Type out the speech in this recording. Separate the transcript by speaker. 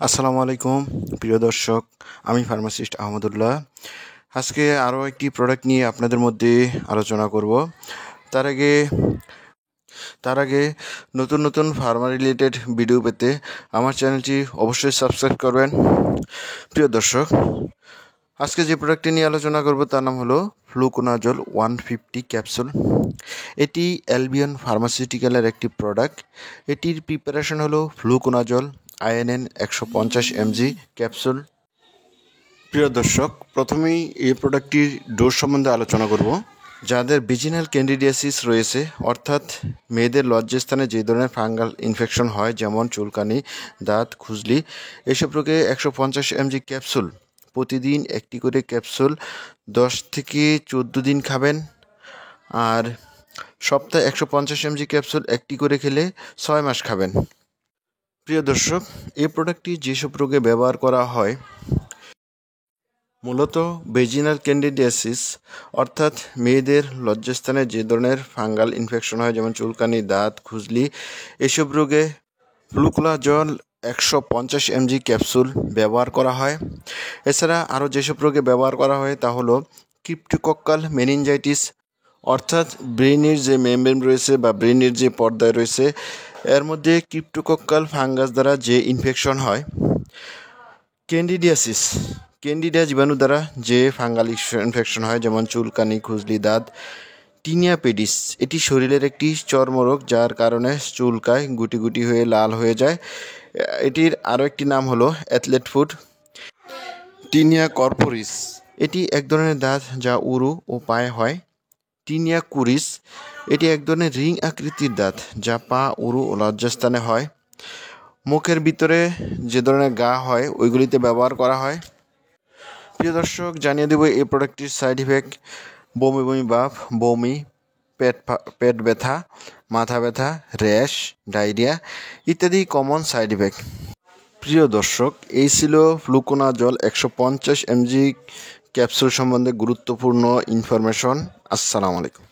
Speaker 1: আসসালামু আলাইকুম প্রিয় দর্শক, আমি ফার্মাসিস্ট আহমদুল্লাহ। আজকে আরও একটি প্রোডাক্ট নিয়ে আপনাদের মধ্যে আলোচনা করব। তার আগে তার আগে নতুন নতুন ফার্মা রিলেটেড ভিডিও পেতে আমার চ্যানেলটি অবশ্যই সাবস্ক্রাইব করবেন। প্রিয় দর্শক, আজকে যে প্রোডাক্টটি নিয়ে আলোচনা করব তার নাম হলো ফ্লুকোনাজল 150 ক্যাপসুল। এটি অ্যালবিয়ন ফার্মাসিউটিক্যালের একটি প্রোডাক্ট। এটির প্রিপারেশন হলো ফ্লুকোনাজল INN 150 mg ক্যাপসুল। প্রিয় দর্শক, প্রথমেই এই প্রোডাক্টটির ডোজ সম্বন্ধে আলোচনা করব। যাদের ভিজিনাল ক্যান্ডিডিয়াসিস রয়েছে, অর্থাৎ মেয়েদের লজ্জাস্থানে যে ধরনের ফাঙ্গাল ইনফেকশন হয়, যেমন চুলকানি, দাঁত, খুজলি, এসব রোগে 150 mg ক্যাপসুল প্রতিদিন একটি করে ক্যাপসুল 10 থেকে 14 দিন খাবেন। আর সপ্তাহে 150 mg ক্যাপসুল একটি করে খেলে 6 মাস খাবেন। প্রিয় দর্শক, এই প্রোডাক্টটি যেসব রোগে ব্যবহার করা হয়, মূলত ভেজিনাল ক্যান্ডিডিয়াসিস অর্থাৎ মেয়েদের লজ্জাস্থানে যে ধরনের ফাঙ্গাল ইনফেকশন হয়, যেমন চুলকানি, দাঁত, খুজলি, এসব রোগে ফ্লুকোনাজল 150 mg ক্যাপসুল ব্যবহার করা হয়। এছাড়া আরও যেসব রোগে ব্যবহার করা হয় তা হলো ক্রিপ্টোকক্কাল মেনিনজাইটিস, অর্থাৎ ব্রেনের যে মেমব্রেন রয়েছে বা ব্রেনের যে পর্দায় রয়েছে, এর মধ্যে ক্রিপ্টোকক্কাল ফাঙ্গাস দ্বারা যে ইনফেকশন হয়। ক্যান্ডিডিয়া জীবাণু দ্বারা যে ফাঙ্গাল ইনফেকশন হয়, যেমন চুলকানি, খুজলি, দাঁত। টিনিয়া পেডিস, এটি শরীরের একটি চর্মরোগ যার কারণে চুলকায়, গুটি গুটি হয়ে লাল হয়ে যায়। এটির আরও একটি নাম হলো অ্যাথলেট ফুট। টিনিয়া কর্পোরিস, এটি এক ধরনের দাঁত যা উরু ও পায়ে হয়। টিনিয়া কুরিস, এটি এক ধরনের রিং আকৃতির দাঁত যা পা, উরু ও লজ্জাস্থানে হয়। মুখের ভিতরে যে ধরনের গা হয় ওইগুলিতে ব্যবহার করা হয়। প্রিয় দর্শক, জানিয়ে দেব এই প্রোডাক্টটির সাইড ইফেক্ট: বমি বমি ভাব, বমি, পেট ব্যথা, মাথা ব্যথা, র্যাশ, ডায়রিয়া ইত্যাদি কমন সাইড ইফেক্ট। প্রিয় দর্শক, এই ছিল ফ্লুকোনাজল 150 mg ক্যাপসুল সম্বন্ধে গুরুত্বপূর্ণ ইনফরমেশন। আসসালামু আলাইকুম।